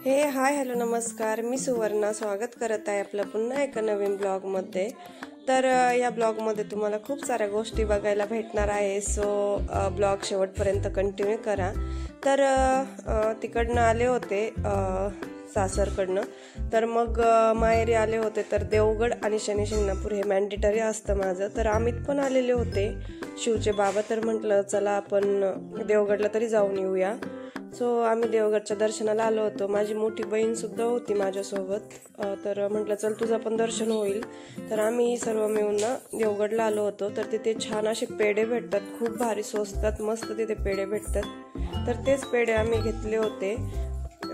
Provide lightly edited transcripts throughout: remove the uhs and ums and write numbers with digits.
Hi hello नमस्कार, मी सुवर्णा स्वागत करत आहे आपलं पुन्हा एका नवीन ब्लॉगमध्ये। तर या ब्लॉगमध्ये तुम्हाला खूप साऱ्या गोष्टी बघायला भेटणार आहे, सो ब्लॉग शेवटपर्यंत कंटिन्यू करा। तर तिकडनं आले होते सासरकडनं, तर मग माहेरी आले होते। तर देवगड आणि शनी शिंगणापूर हे मॅन्डेटरी असतं माझं। तर अमित पण आलेले होते, शिवचे बाबा। तर म्हटलं चला आपण देवगडला तरी जाऊन येऊया। सो आम्ही देवगडच्या दर्शनाला आलो होतो। माझी मोठी बहीण सुद्धा होती माझ्यासोबत। तर म्हटलं चल तुझं पण दर्शन होईल। तर आम्ही सर्व मिळून ना देवगडला आलो होतो। तर तिथे छान असे पेढे भेटतात, खूप भारी स्वस्तात मस्त तिथे पेढे भेटतात। तर तेच पेढे आम्ही घेतले होते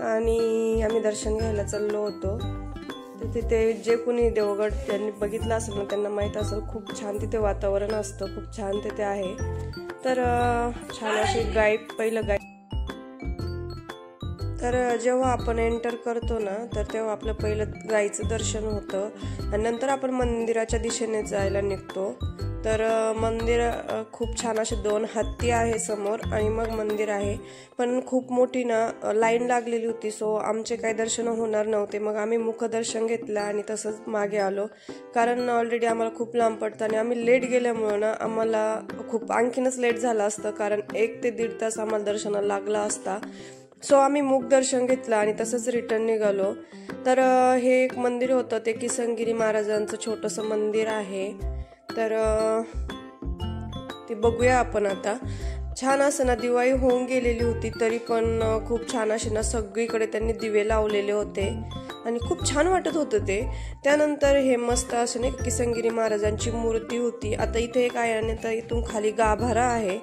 आणि आम्ही दर्शन घ्यायला चाललो होतो। तर तिथे जे कोणी देवगड त्यांनी बघितलं असेल ना त्यांना माहीत असेल, खूप छान तिथे वातावरण असतं, खूप छान तिथे आहे। तर छान अशी पहिलं गाईड। तर जेव्हा आपण एंटर करतो ना, तर तेव्हा आपलं पहिलं गाईचं दर्शन होतं आणि नंतर आपण मंदिराच्या दिशेने जायला निघतो। तर मंदिर खूप छान असे 2 हत्ती आहे समोर आणि मग मंदिर आहे। पण खूप मोठी ना लाईन लागलेली होती, सो आमचे काही दर्शन होणार नव्हते। मग आम्ही मुखदर्शन घेतलं आणि तसंच मागे आलो, कारण ऑलरेडी आम्हाला खूप लांब पडतं आणि आम्ही लेट गेल्यामुळं ना आम्हाला खूप आणखीनच लेट झालं असतं, कारण 1 ते 1.5 तास आम्हाला दर्शनाला लागला असता। सो आम्ही मुख दर्शन घेतलं आणि तसंच रिटर्न निघालो। तर हे एक मंदिर होतं, ते किसनगिरी महाराजांचं छोटंसं मंदिर आहे। तर ते बघूया आपण आता। छान असं ना दिवाळी होऊन गेलेली होती, तरी पण खूप छान असे ना सगळीकडे त्यांनी दिवे लावलेले होते आणि खूप छान वाटत होतं ते। त्यानंतर हे मस्त असं नाही किसनगिरी महाराजांची मूर्ती होती। आता इथे एक आहे आणि तर इथून खाली गाभारा आहे,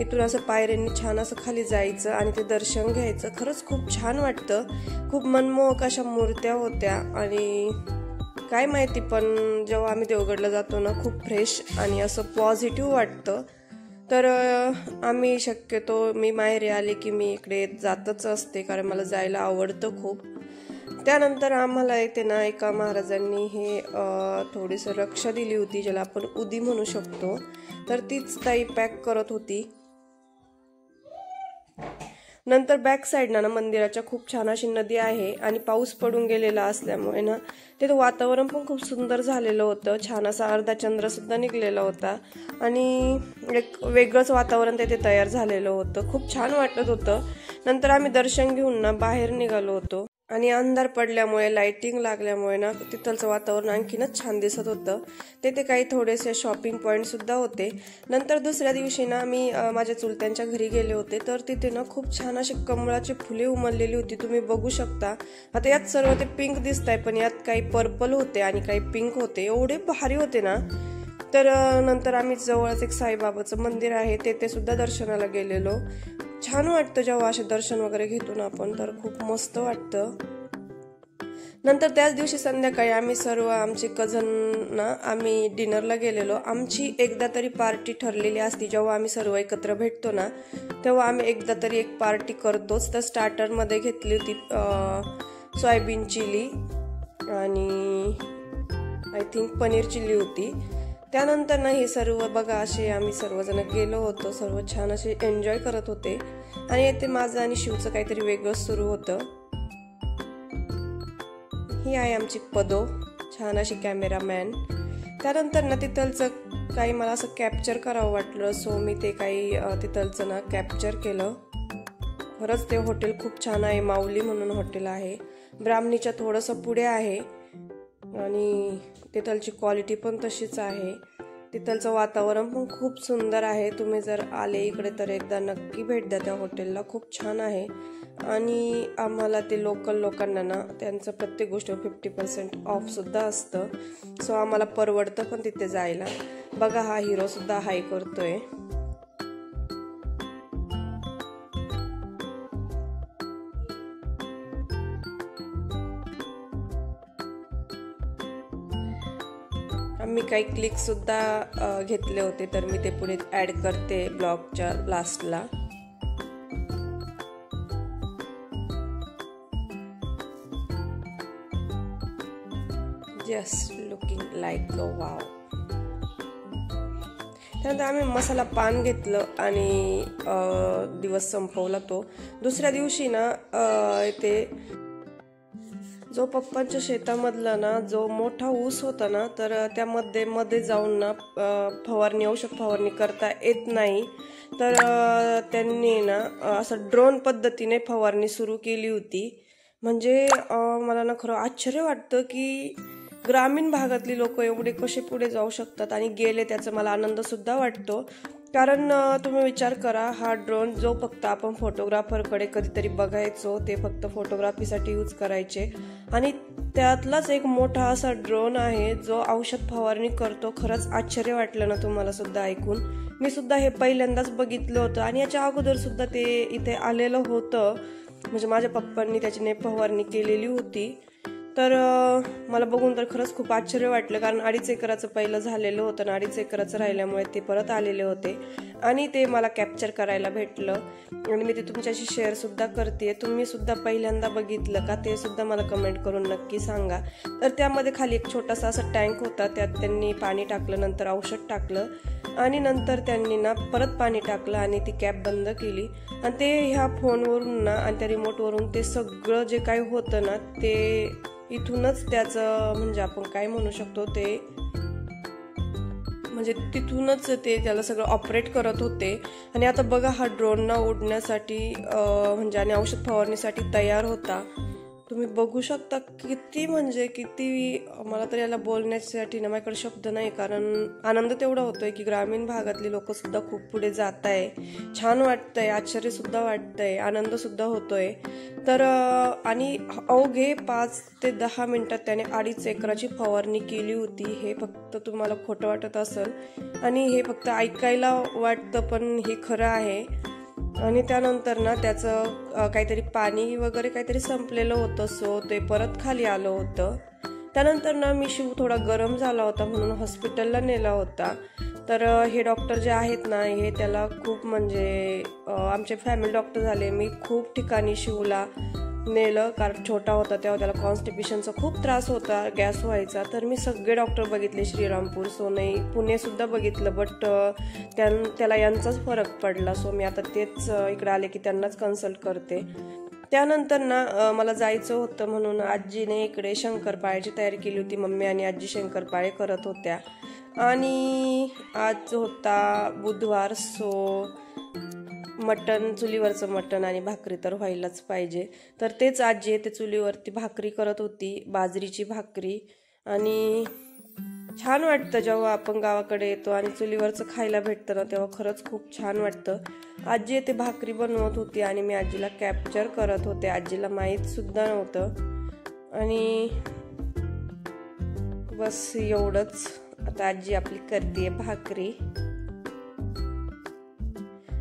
इथून असं पायऱ्यांनी छान असं खाली जायचं आणि ते दर्शन घ्यायचं। खरंच खूप छान वाटतं, खूप मनमोहक अशा मूर्त्या होत्या आणि काय माहिती, पण जेव्हा आम्ही देवगडला जातो ना खूप फ्रेश आणि असं पॉझिटिव्ह वाटतं। तर आम्ही शक्यतो मी माहेरी आले की मी इकडे जातच असते, कारण मला जायला आवडतं खूप। त्यानंतर आम्हाला इथे ना एका महाराजांनी हे थोडीसं रक्षा दिली होती, ज्याला आपण उदी म्हणू शकतो। तर तीच ताई पॅक करत होती। नंतर बॅक साईडला ना मंदिराच्या खूप छान अशी नदी आहे आणि पाऊस पडून गेलेला असल्यामुळे ना तिथं वातावरण पण खूप सुंदर झालेलं होतं। छान असा अर्धा चंद्र सुद्धा निघलेला होता आणि एक वेगळंच वातावरण तिथे तयार झालेलं होतं, खूप छान वाटत होतं। नंतर आम्ही दर्शन घेऊन ना बाहेर निघालो होतो आणि अंधार पडल्यामुळे लाइटिंग लागल्यामुळे ना तिथलचं वातावरण आणखीनच छान दिसत होतं। तिथे काही थोडेसे शॉपिंग पॉईंट सुद्धा होते। नंतर दुसऱ्या दिवशी ना मी माझ्या चुलत्यांच्या घरी गेले होते, तर तिथे ना खूप छान अशी कमळाची फुले उमललेली होती, तुम्ही बघू शकता। आता यात सर्व ते पिंक दिसत आहे, पण यात काही पर्पल होते आणि काही पिंक होते, एवढे भारी होते ना। तर नंतर आम्ही जवळच एक साईबाबाचं मंदिर आहे, ते सुद्धा दर्शनाला गेलेलो। छान वाटतं जेव्हा असे दर्शन वगैरे घेतो ना आपण, तर खूप मस्त वाटतं। नंतर त्याच दिवशी संध्याकाळी आम्ही सर्व आमचे कझन ना आम्ही डिनरला गेलेलो। आमची एकदा तरी पार्टी ठरलेली असती, जेव्हा आम्ही सर्व एकत्र भेटतो ना तेव्हा आम्ही एकदा तरी एक पार्टी करतोच। तर स्टार्टरमध्ये घेतली होती सोयाबीन चिली आणि आय थिंक पनीर चिल्ली होती। त्यानंतर ना हे सर्व बघा असे आम्ही सर्वजण गेलो होतो, सर्व छान असे एन्जॉय करत होते आणि येथे माझं आणि शिवचं काहीतरी वेगळं सुरू होतं। ही आहे आमची पदो, छान अशी कॅमेरामॅन। त्यानंतर ना तिथलचं काही मला असं कॅप्चर करावं वाटलं, सो मी ते काही तिथलचं ना कॅप्चर केलं। खरंच ते हॉटेल खूप छान आहे, माऊली म्हणून हॉटेल आहे, ब्राह्मणीच्या थोडंसं पुढे आहे आणि तिथलची क्वालिटी पण तशीच आहे। तिथलचं वातावरण पण खूप सुंदर आहे, तुम्ही जर आले इकडे तर एकदा नक्की भेट द्या त्या हॉटेलला, खूप छान आहे। आणि आम्हाला ते लोकल लोकांना ना त्यांचं प्रत्येक गोष्ट 50% ऑफ सुद्धा असतं, सो आम्हाला परवडतं पण तिथे जायला। बघा हा हिरो सुद्धा हाय करतोय। मी काही क्लिक सुद्धा घेतले होते, तर मी ते पुढे ऍड करते ब्लॉगच्या लास्टला। Just looking like a wow. त्यानंतर आम्ही मसाला पान घेतलं आणि दिवस संपवला तो। दुसऱ्या दिवशी ना इथे जो पप्पांच्या शेतामधला ना जो मोठा ऊस होता ना, तर त्यामध्ये मध्ये जाऊन ना फवारणी, औषध फवारणी करता येत नाही. तर त्यांनी ना असं ड्रोन पद्धतीने फवारणी सुरू केली होती. म्हणजे मला ना खरं आश्चर्य वाटतं की ग्रामीण भागातली लोक एवढे कसे पुढे जाऊ शकतात आणि गेले, त्याचा मला आनंद सुद्धा वाटतो. कारण तुम्ही विचार करा, हा ड्रोन जो फक्त आपण फोटोग्राफरकडे कधीतरी बघायचो, ते फक्त फोटोग्राफीसाठी यूज करायचे, आणि त्यातलाच एक मोठा असा ड्रोन आहे जो औषध फवारणी करतो. खरंच आश्चर्य वाटलं ना तुम्हाला सुद्धा ऐकून. मी सुद्धा हे पहिल्यांदाच बघितलं होतं आणि याच्या अगोदर सुद्धा ते इथे आलेलं होतं. म्हणजे माझ्या पप्पांनी त्याची फवारणी केलेली होती. तर मला बघून तर खरंच खूप आश्चर्य वाटलं, कारण 2.5 एकराचं पहिलं झालेलं होतं आणि 2.5 एकराचं राहिल्यामुळे ते परत आलेले होते आणि ते मला कॅप्चर करायला भेटलं आणि मी ते तुमच्याशी शेअर सुद्धा करते. तुम्ही सुद्धा पहिल्यांदा बघितलं का ते सुद्धा मला कमेंट करून नक्की सांगा. तर त्यामध्ये खाली एक छोटासा असा टँक होता, त्यात त्यांनी पाणी टाकलं, नंतर औषध टाकलं आणि नंतर त्यांनी ना परत पाणी टाकलं आणि ती कॅप बंद केली आणि ते ह्या फोनवरून ना आणि त्या रिमोटवरून ते सगळं जे काही होतं ना ते इथूनच त्याचं म्हणजे आपण काय म्हणू शकतो ते म्हणजे तिथूनच ते त्याला सगळं ऑपरेट करत होते. आणि आता बघा हा ड्रोन ना उडण्यासाठी म्हणजे आणि औषध फवारणीसाठी तयार होता. तुम्ही बघू शकता किती म्हणजे किती, मला तर याला बोलण्यासाठी ना माझ्याकडे शब्द नाही, कारण आनंद तेवढा होतोय की ग्रामीण भागातली लोक सुद्धा खूप पुढे जात आहे. छान वाटतंय, आश्चर्य सुद्धा वाटतंय, आनंद सुद्धा होतोय. तर आणि अवघे 5 ते 10 मिनिटात त्याने 2.5 एकराची फवारणी केली होती. हे फक्त तुम्हाला खोटं वाटत असेल आणि हे फक्त ऐकायला वाटतं, पण हे खरं आहे. आणि त्यानंतर ना त्याचं काहीतरी पाणी वगैरे काहीतरी संपलेलं होतं, सो ते परत खाली आलं होतं. त्यानंतर ना मी शिव थोडा गरम झाला होता म्हणून हॉस्पिटलला नेला होता. तर हे डॉक्टर जे आहेत ना, हे त्याला खूप म्हणजे आमचे फॅमिली डॉक्टर झाले. मी खूप ठिकाणी शिवला नेलं, कारण छोटा होता तेव्हा त्याला कॉन्स्टिपेशनचा खूप त्रास होता, गॅस व्हायचा. तर मी सगळे डॉक्टर बघितले, श्रीरामपूर, सोनई, पुणे सुद्धा बघितलं, बट त्याला यांचाच फरक पडला. सो मी आता तेच इकडे आले की त्यांनाच कन्सल्ट करते. त्यानंतर ना मला जायचं होतं म्हणून आजीने इकडे शंकरपाळ्याची तयारी केली होती. मम्मी आणि आजी शंकरपाळे करत होत्या आणि आज होता बुधवार, सो मटण, चुलीवरचं मटण आणि भाकरी तर व्हायलाच पाहिजे. तर तेच आजी ते चुलीवरती भाकरी करत होती, बाजरीची भाकरी. आणि छान वाटतं जेव्हा आपण गावाकडे येतो आणि चुलीवरचं खायला भेटतं ना, तेव्हा खरंच खूप छान वाटतं. आजी ते भाकरी बनवत होती आणि मी आजीला कॅप्चर करत होते. आजीला माहीत सुद्धा नव्हतं आणि बस एवढंच. आता आजी आपली करते भाकरी.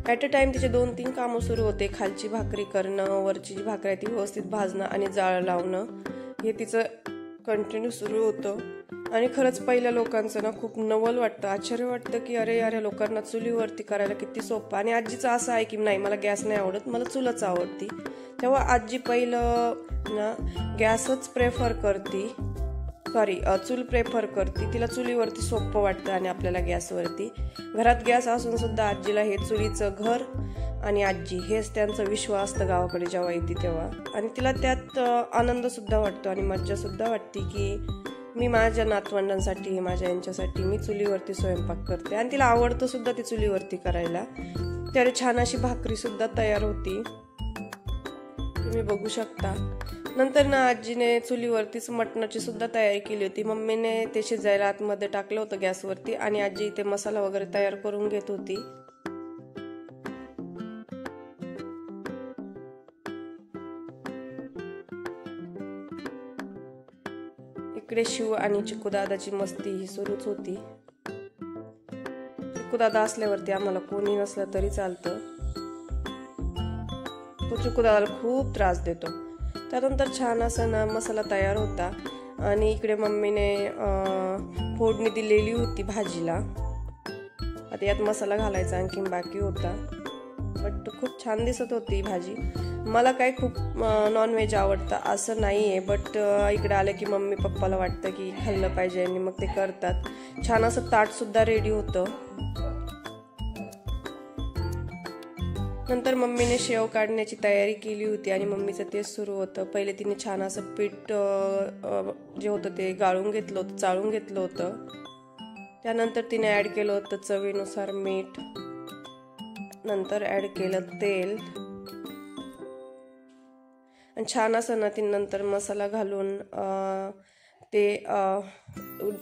ॲट अ टाइम तिचे 2-3 कामं सुरू होते. खालची भाकरी करणं, वरची जी भाकरी आहे ती व्यवस्थित भाजणं आणि जाळ लावणं, हे तिचं कंटिन्यू सुरू होतं. आणि खरंच पहिल्या लोकांचं ना खूप नवल वाटतं, आश्चर्य वाटतं की अरे यार, या लोकांना चुलीवरती करायला किती सोपं. आणि आजीचं असं आहे की नाही, मला गॅस नाही आवडत, मला चुलच आवडती. तेव्हा आजी पहिलं ना गॅसच प्रेफर करते, चूल प्रेफर करते. तिला चुलीवरती सोपं वाटतं आणि आपल्याला गॅसवरती. घरात गॅस असून सुद्धा आजीला हे चुलीचं घर आणि आजी हेच त्यांचं विश्व असतं गावाकडे जेव्हा येते तेव्हा. आणि तिला त्यात आनंद सुद्धा वाटतो आणि मज्जा सुद्धा वाटते की मी माझ्या नातवंडांसाठी, माझ्या यांच्यासाठी मी चुलीवरती स्वयंपाक करते. आणि तिला आवडतं सुद्धा ती चुलीवरती करायला. त्याला छान अशी भाकरी सुद्धा तयार होती, तुम्ही बघू शकता. नंतर ना आजीने चुलीवरतीच मटणाची सुद्धा तयारी केली होती. मम्मीने ते शिजायला आतमध्ये टाकलं होतं गॅसवरती आणि आजी इथे मसाला वगैरे तयार करून घेत होती. इकडे शिव आणि चिकूदादाची मस्ती ही सुरूच होती. चिकूदादा असल्यावरती आम्हाला कोणी नसलं तरी चालतं, तो चिकूदादाला खूप त्रास देतो. त्यानंतर छान असा ना मसाला तयार होता आणि इकडे मम्मीने फोडणी दिलेली होती भाजीला. आता यात मसाला घालायचा आणखीन बाकी होता, बट खूप छान दिसत होती भाजी. मला काय खूप नॉनव्हेज आवडतं असं नाही आहे, बट इकडे आलं की मम्मी पप्पाला वाटतं की खाल्लं पाहिजे आणि मग ते करतात. छान असं ताटसुद्धा रेडी होतं. नंतर मम्मीने शेव काढण्याची तयारी केली होती आणि मम्मीचं तेच सुरू होतं. पहिले तिने छान असं पीठ जे होतं ते गाळून घेतलं होतं, चाळून घेतलं होतं. त्यानंतर तिने ॲड केलं होतं चवीनुसार मीठ, नंतर ॲड केलं तेल आणि छान असं ना ती नंतर मसाला घालून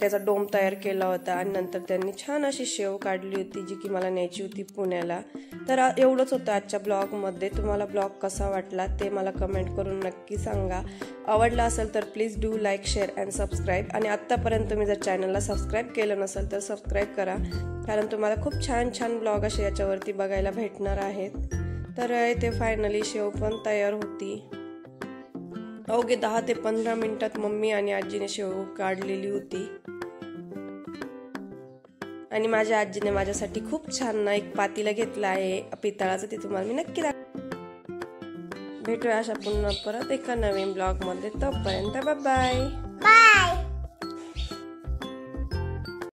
त्याचा डोम तयार केला होता आणि नंतर त्यांनी छान अशी शेव काढली होती जी की मला न्यायची होती पुण्याला. तर एवढंच होतं आजच्या ब्लॉगमध्ये. तुम्हाला ब्लॉग कसा वाटला ते मला कमेंट करून नक्की सांगा. आवडला असेल तर please do like, share and subscribe. आणि आत्तापर्यंत तुम्ही जर चॅनलला सबस्क्राईब केलं नसेल तर सबस्क्राईब करा, कारण तुम्हाला खूप छान छान ब्लॉग असे याच्यावरती बघायला भेटणार आहेत. तर इथे फायनली शेव पण तयार होती. अवघे 10 ते 15 मिनिटात मम्मी आणि आजीने शेव काढलेली होती. आणि माझ्या आजीने माझ्यासाठी खूप छान ना एक पातेलं घेतलं आहे पितळाचं, ते तुम्हाला मी नक्की भेटूया अशा पुन्हा परत एका नवीन ब्लॉग मध्ये. तोपर्यंत बाय बाय.